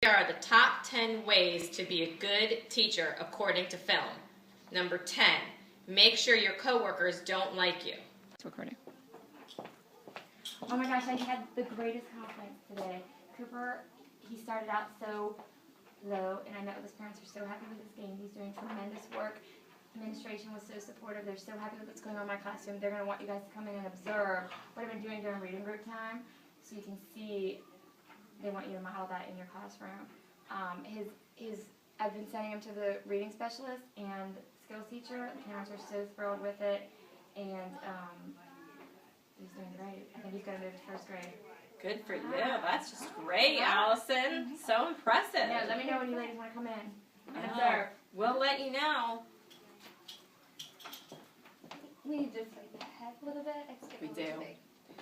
Here are the top 10 ways to be a good teacher according to film. Number 10, make sure your coworkers don't like you. It's recording. Oh my gosh, I had the greatest compliment today. Cooper, he started out so low, and I know his parents are so happy with his game. He's doing tremendous work. Administration was so supportive. They're so happy with what's going on in my classroom. They're going to want you guys to come in and observe what I've been doing during reading group time, so you can see. They want you to model that in your classroom. I've been sending him to the reading specialist and skills teacher. The parents are so thrilled with it, and he's doing great. I think he's going to move to first grade. Good for you. That's just great, Allison. So impressive. Yeah, let me know when you ladies want to come in and observe. We'll let you know. We need to flip that head a little bit. We do.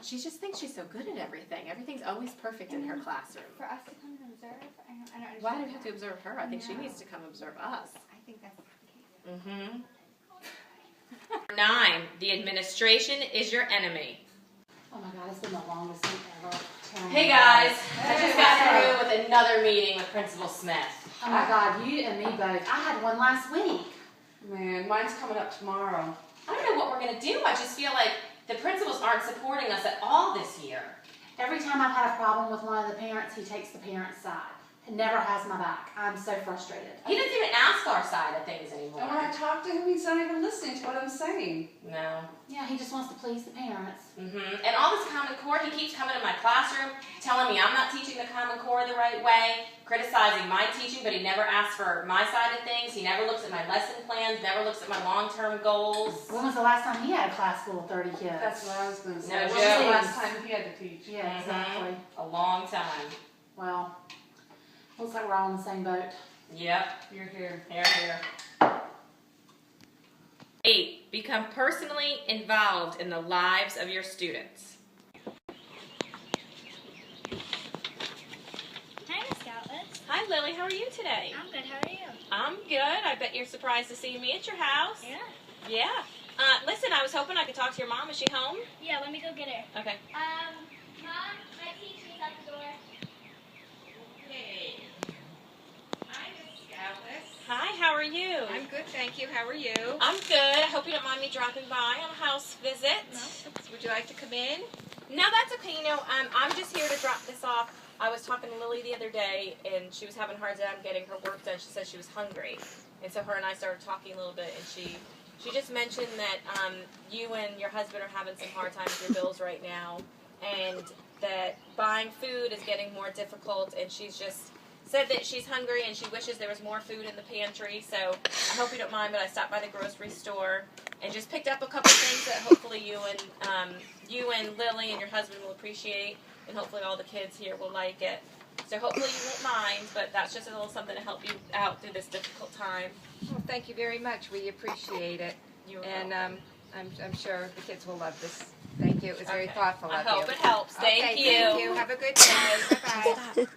She just thinks she's so good at everything. Everything's always perfect in her classurm. For us to come and observe, I don't understand. Why do we have to observe her? I think she needs to come observe us. I think that's the case. 9, the administration is your enemy. Oh my God, it's been the longest week ever. Hey guys, I just got through with another meeting with Principal Smith. Oh my God, you and me both. I had one last week. Man, mine's coming up tomorrow. I don't know what we're going to do. I just feel like the principals aren't supporting us at all this year. Every time I've had a problem with one of the parents, he takes the parent's side. He never has my back. I'm so frustrated. He doesn't even ask our side of things anymore. And when I talk to him, he's not even listening to what I'm saying. No. Yeah, he just wants to please the parents. And all this Common Core, he keeps coming to my classroom, telling me I'm not teaching the Common Core the right way, criticizing my teaching, but he never asks for my side of things. He never looks at my lesson plans, never looks at my long-term goals. When was the last time he had a class full of 30 kids? That's what I was going to say. No When was the joke. last time he had to teach? Yeah, exactly. A long time. Well, looks like we're all in the same boat. Yep. You're here. Here. 8, become personally involved in the lives of your students. Hi, Miss Scoutless. Hi Lily, how are you today? I'm good. How are you? I'm good. I bet you're surprised to see me at your house. Yeah. Yeah. Listen, I was hoping I could talk to your mom. Is she home? Yeah, let me go get her. Okay. Mom, my teacher's at the door. Hey. Hi, Miss Scoutless. Hi, how are you? I'm good, thank you. How are you? I'm good. I hope you don't mind me dropping by on a house visit. No. Would you like to come in? No, that's okay. You know, I'm just here to drop this off. I was talking to Lily the other day, and she was having a hard time getting her work done. She said she was hungry. And so her and I started talking a little bit, and she just mentioned that you and your husband are having some hard times with your bills right now, and that buying food is getting more difficult, and she's just said that she's hungry and she wishes there was more food in the pantry. So I hope you don't mind, but I stopped by the grocery store and just picked up a couple things that hopefully you and Lily and your husband will appreciate, and hopefully all the kids here will like it. So hopefully you won't mind, but that's just a little something to help you out through this difficult time. Well, thank you very much. We appreciate it. You're And welcome. I'm sure the kids will love this. Thank you. It was very thoughtful I of you. hope it helps. Thank Okay, you. Thank you. Have a good day. Bye-bye.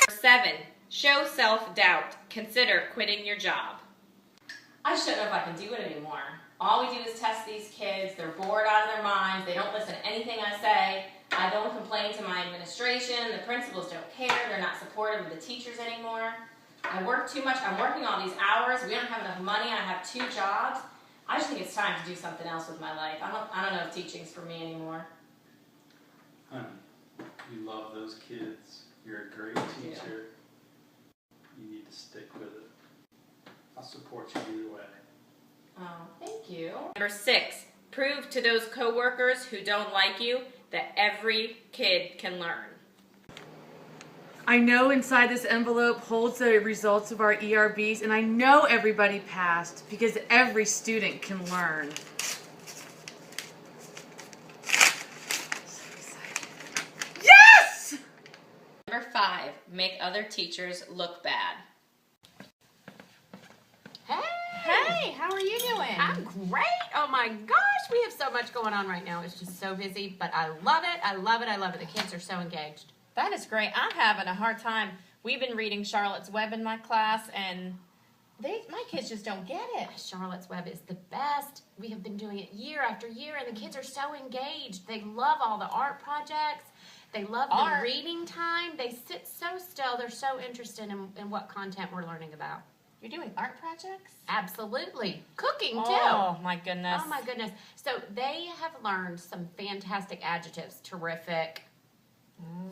7, show self-doubt. Consider quitting your job. I just don't know if I can do it anymore. All we do is test these kids. They're bored out of their minds. They don't listen to anything I say. I don't complain to my administration. The principals don't care. They're not supportive of the teachers anymore. I work too much. I'm working all these hours. We don't have enough money. I have 2 jobs. I just think it's time to do something else with my life. I don't know if teaching's for me anymore. Honey, you love those kids. You're a great teacher. You need to stick with it. I'll support you either way. Oh, thank you. Number 6, prove to those coworkers who don't like you that every kid can learn. I know inside this envelope holds the results of our ERBs, and I know everybody passed because every student can learn. Yes! Number 5, make other teachers look bad. Hey, how are you doing? I'm great. Oh my gosh, we have so much going on right now. It's just so busy, but I love it. I love it. I love it. The kids are so engaged. That is great. I'm having a hard time. We've been reading Charlotte's Web in my class, and my kids just don't get it. Charlotte's Web is the best. We have been doing it year after year, and the kids are so engaged. They love all the art projects. They love Art. the reading time. They sit so still. They're so interested in what content we're learning about. You're doing art projects? Absolutely. Cooking, too. Oh, my goodness. Oh, my goodness. So they have learned some fantastic adjectives. Terrific,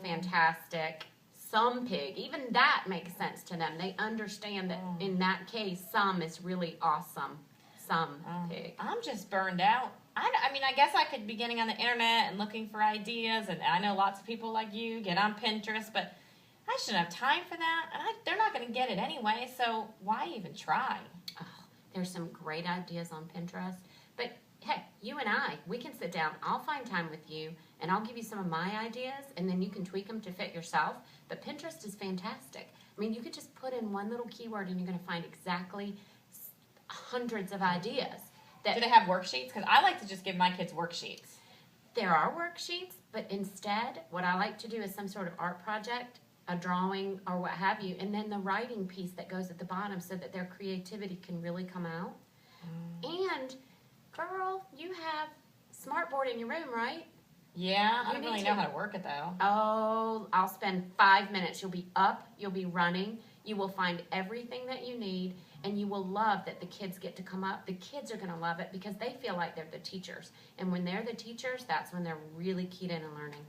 fantastic, some pig. Even that makes sense to them. They understand that in that case, some is really awesome. Some pig. I'm just burned out. I mean, I guess I could be getting on the internet and looking for ideas, and I know lots of people like you get on Pinterest, but I shouldn't have time for that, and they're not going to get it anyway, so why even try? Oh, there's some great ideas on Pinterest. But hey, you and we can sit down. I'll find time with you, and I'll give you some of my ideas, and then you can tweak them to fit yourself. But Pinterest is fantastic. I mean, you could just put in one little keyword, and you're going to find exactly hundreds of ideas. Do they have worksheets? Because I like to just give my kids worksheets. There are worksheets, but instead, what I like to do is some sort of art project, a drawing or what have you, and then the writing piece that goes at the bottom so that their creativity can really come out. And, girl, you have Smartboard in your room, right? Yeah, I You don't need really to- know how to work it, though. Oh, I'll spend 5 minutes. You'll be up, you'll be running, you will find everything that you need, and you will love that the kids get to come up. The kids are going to love it because they feel like they're the teachers. And when they're the teachers, that's when they're really keyed in and learning.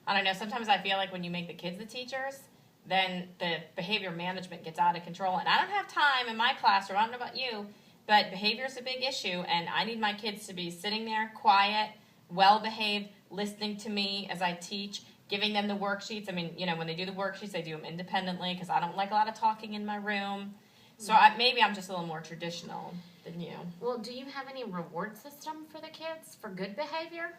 I don't know, sometimes I feel like when you make the kids the teachers, then the behavior management gets out of control. And I don't have time in my classroom, I don't know about you, but behavior is a big issue, and I need my kids to be sitting there quiet, well-behaved, listening to me as I teach, giving them the worksheets. I mean, you know, when they do the worksheets, they do them independently because I don't like a lot of talking in my room. So maybe I'm just a little more traditional than you. Well, do you have any reward system for the kids for good behavior?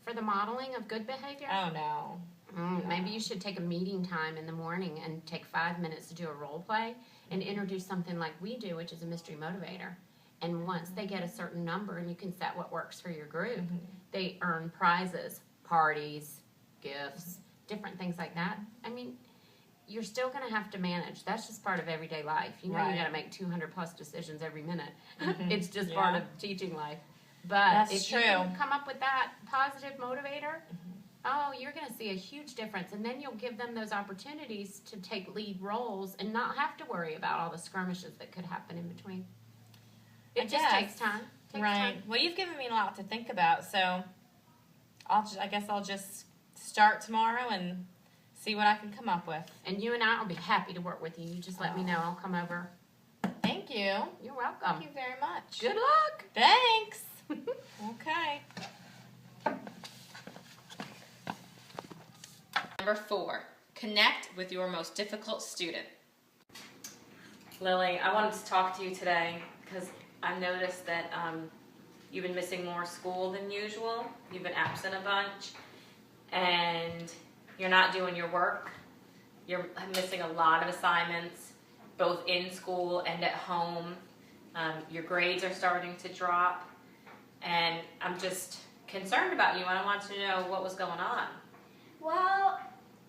For the modeling of good behavior? Oh, no. Maybe you should take a meeting time in the morning and take 5 minutes to do a role play and introduce something like we do, which is a mystery motivator. And once they get a certain number, and you can set what works for your group, they earn prizes, parties, gifts, different things like that. I mean, you're still going to have to manage. That's just part of everyday life. You know, you got to make 200 plus decisions every minute. It's just part of teaching life. But That's if true. you can come up with that positive motivator, oh, you're going to see a huge difference. And then you'll give them those opportunities to take lead roles and not have to worry about all the skirmishes that could happen in between. It just takes time. Right. Well, you've given me a lot to think about, so I guess I'll just start tomorrow and see what I can come up with. And you and I will be happy to work with you. You just let me know. I'll come over. Thank you. You're welcome. Thank you very much. Good luck. Thanks. Okay. Number 4, connect with your most difficult student. Lily, I wanted to talk to you today because I noticed that you've been missing more school than usual. You've been absent a bunch, and you're not doing your work. You're missing a lot of assignments, both in school and at home. Your grades are starting to drop, and I'm just concerned about you, and I want to know what was going on. Well,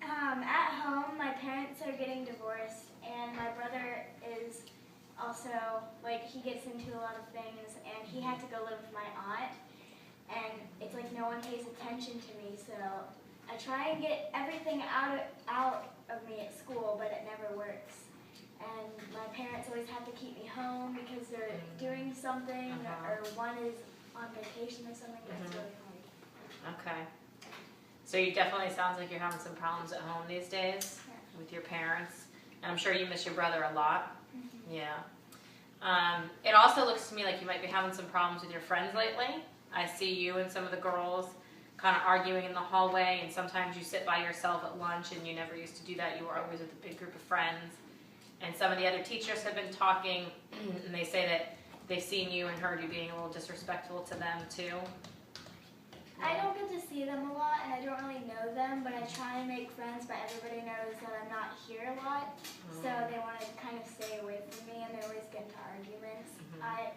at home, my parents are getting divorced, and my brother is also, like, he gets into a lot of things, and he had to go live with my aunt, and it's like no one pays attention to me, so I try and get everything out of me at school, but it never works. And my parents always have to keep me home because they're doing something, or one is on vacation or something. That's really hard. Okay. So you definitely sounds like you're having some problems at home these days with your parents. And I'm sure you miss your brother a lot. Yeah. It also looks to me like you might be having some problems with your friends lately. I see you and some of the girls kind of arguing in the hallway, and sometimes you sit by yourself at lunch, and you never used to do that. You were always with a big group of friends. And some of the other teachers have been talking, and they say that they've seen you and heard you being a little disrespectful to them too. I don't get to see them a lot, and I don't really know them, but I try and make friends, but everybody knows that I'm not here a lot, so they want to kind of stay away from me, and they always get into arguments. I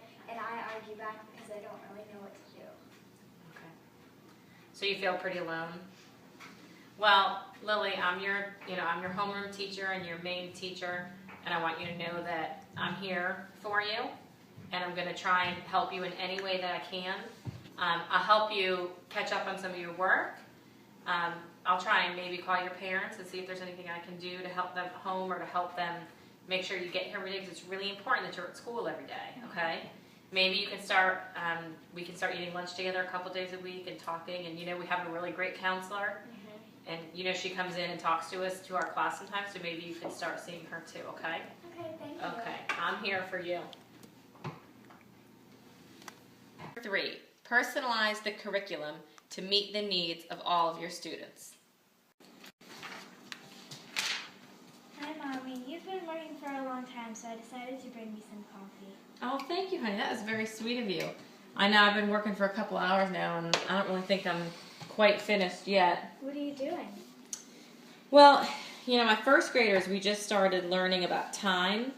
argue back because I don't really know what to do. Okay. So you feel pretty alone? Well, Lily, I'm your homeroom teacher and your main teacher, and I want you to know that I'm here for you, and I'm going to try and help you in any way that I can. I'll help you catch up on some of your work. I'll try and maybe call your parents and see if there's anything I can do to help them at home or to help them make sure you get here every day, because it's really important that you're at school every day, okay? Maybe you can start, we can start eating lunch together a couple days a week and talking, and we have a really great counselor, and she comes in and talks to us, to our class sometimes, so maybe you can start seeing her too, okay? Okay, thank you. Okay, I'm here for you. 3, personalize the curriculum to meet the needs of all of your students. Hi, Mommy. You've been working for a long time, so I decided to bring me some coffee. Oh, thank you, honey. That was very sweet of you. I know I've been working for a couple hours now, and I don't really think I'm quite finished yet. What are you doing? Well, my first graders, we just started learning about time,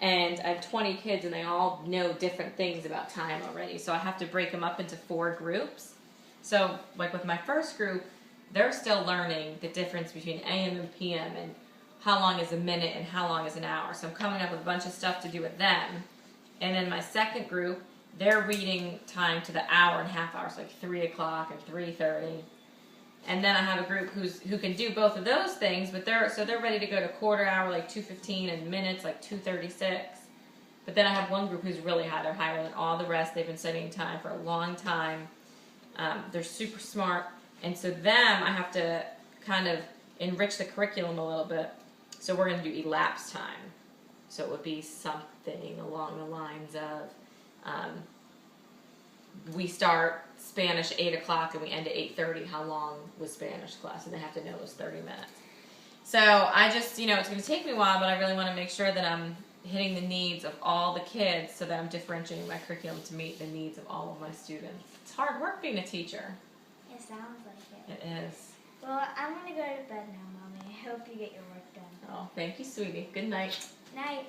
and I have 20 kids, and they all know different things about time already, so I have to break them up into 4 groups. So, like with my first group, they're still learning the difference between AM and PM, and how long is a minute and how long is an hour. So I'm coming up with a bunch of stuff to do with them. And then my second group, they're reading time to the hour and half hours, like 3 o'clock and 3:30. And then I have a group who can do both of those things, but they're ready to go to quarter hour, like 2:15, and minutes, like 2:36. But then I have one group who's really high. They're higher than all the rest. They've been studying time for a long time. They're super smart. And so them, I have to kind of enrich the curriculum a little bit. So we're going to do elapsed time. So it would be something along the lines of, we start Spanish 8 o'clock and we end at 8:30. How long was Spanish class? And they have to know it was 30 minutes. So I just, it's going to take me a while, but I really want to make sure that I'm hitting the needs of all the kids so that I'm differentiating my curriculum to meet the needs of all of my students. It's hard work being a teacher. It sounds like it. It is. Well, I'm going to go to bed now, Mommy. I hope you get your work done. Oh, thank you, sweetie. Good night. Night.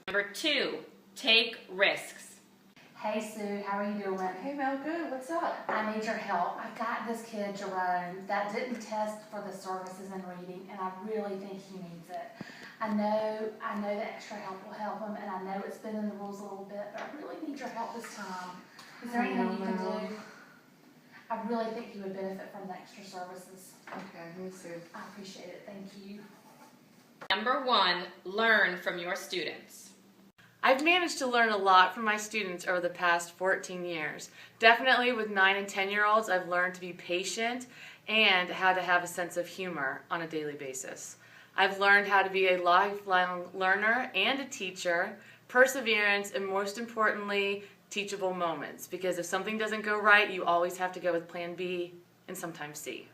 Number 2, take risks. Hey Sue, how are you doing? Hey Mel, good. What's up? I need your help. I've got this kid, Jerome, that didn't test for the services in reading, and I really think he needs it. I know the extra help will help him, and I know it's been in the rules a little bit, but I really need your help this time. Is there anything you can do? I really think he would benefit from the extra services. Okay, let me see. I appreciate it. Thank you. Number 1, learn from your students. I've managed to learn a lot from my students over the past 14 years. Definitely with 9 and 10-year-olds, I've learned to be patient and how to have a sense of humor on a daily basis. I've learned how to be a lifelong learner and a teacher, perseverance, and most importantly, teachable moments. Because if something doesn't go right, you always have to go with plan B and sometimes C.